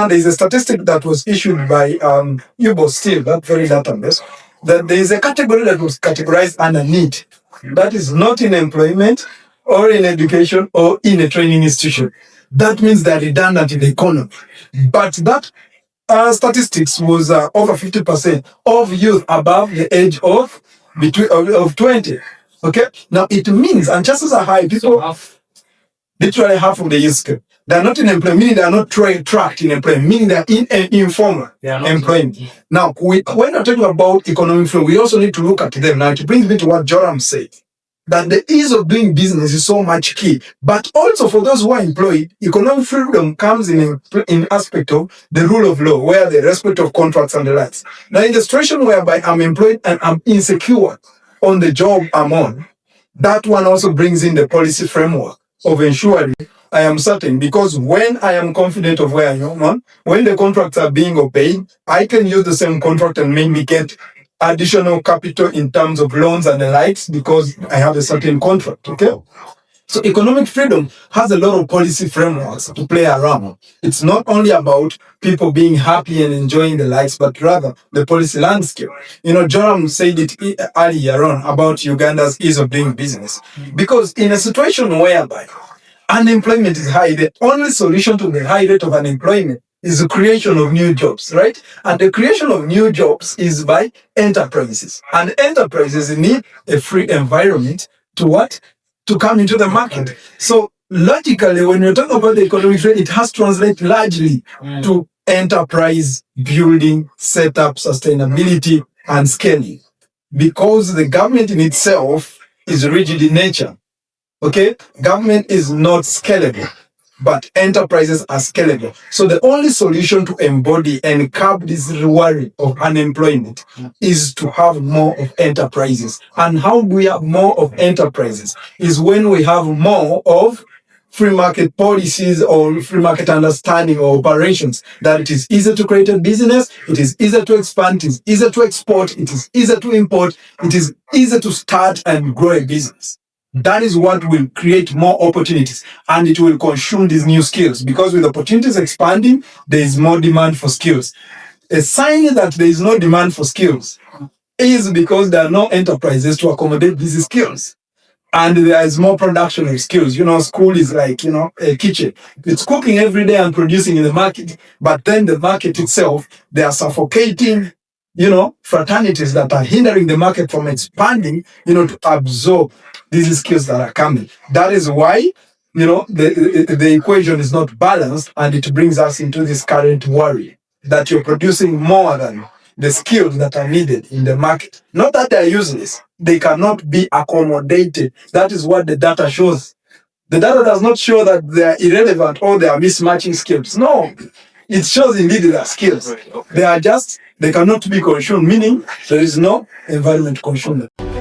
one, there is a statistic that was issued by UBO still, that very database, that there is a category that was categorized under need. That is not in employment or in education or in a training institution. That means they're redundant in the economy. But that statistics was over 50% of youth above the age of 20. Okay, now it means, and chances are high, people literally half of the youth, they are not in employment, meaning they are not tracked in employment, meaning they are in informal employment. Now, when we're talking about economic freedom, we also need to look at them. Now, it brings me to what Joram said, that the ease of doing business is so much key. But also for those who are employed, economic freedom comes in aspect of the rule of law, where the respect of contracts and the rights. Now, in the situation whereby I'm employed and I'm insecure on the job I'm on, that one also brings in the policy framework of ensuring I am certain, because when I am confident of where I am on, when the contracts are being obeyed, I can use the same contract and maybe get additional capital in terms of loans and the likes because I have a certain contract, okay? So economic freedom has a lot of policy frameworks to play around. It's not only about people being happy and enjoying the likes, but rather the policy landscape. Joram said it earlier on about Uganda's ease of doing business. Because in a situation whereby unemployment is high, the only solution to the high rate of unemployment is the creation of new jobs, right? And the creation of new jobs is by enterprises. And enterprises need a free environment to what? To come into the market. So logically, when you're talking about the economic freedom, it has translated largely to enterprise building, setup, sustainability, and scaling. Because the government in itself is rigid in nature. Okay? Government is not scalable, but enterprises are scalable. So the only solution to embody and curb this worry of unemployment is to have more of enterprises. And how do we have more of enterprises? Is when we have more of free market policies or free market understanding or operations, that it is easier to create a business, it is easier to expand, it is easier to export, it is easier to import, it is easier to start and grow a business. That is what will create more opportunities, and it will consume these new skills, because with opportunities expanding, there is more demand for skills. A sign that there is no demand for skills is because there are no enterprises to accommodate these skills. And there is more production of skills. School is like, a kitchen. It's cooking every day and producing in the market. But then the market itself, they are suffocating, fraternities that are hindering the market from expanding, to absorb these skills that are coming. That is why, the equation is not balanced, and it brings us into this current worry that you're producing more than the skills that are needed in the market. Not that they're useless. They cannot be accommodated. That is what the data shows. The data does not show that they are irrelevant or they are mismatching skills. No, it shows indeed they are skills. They cannot be consumed, meaning there is no environment to consume them.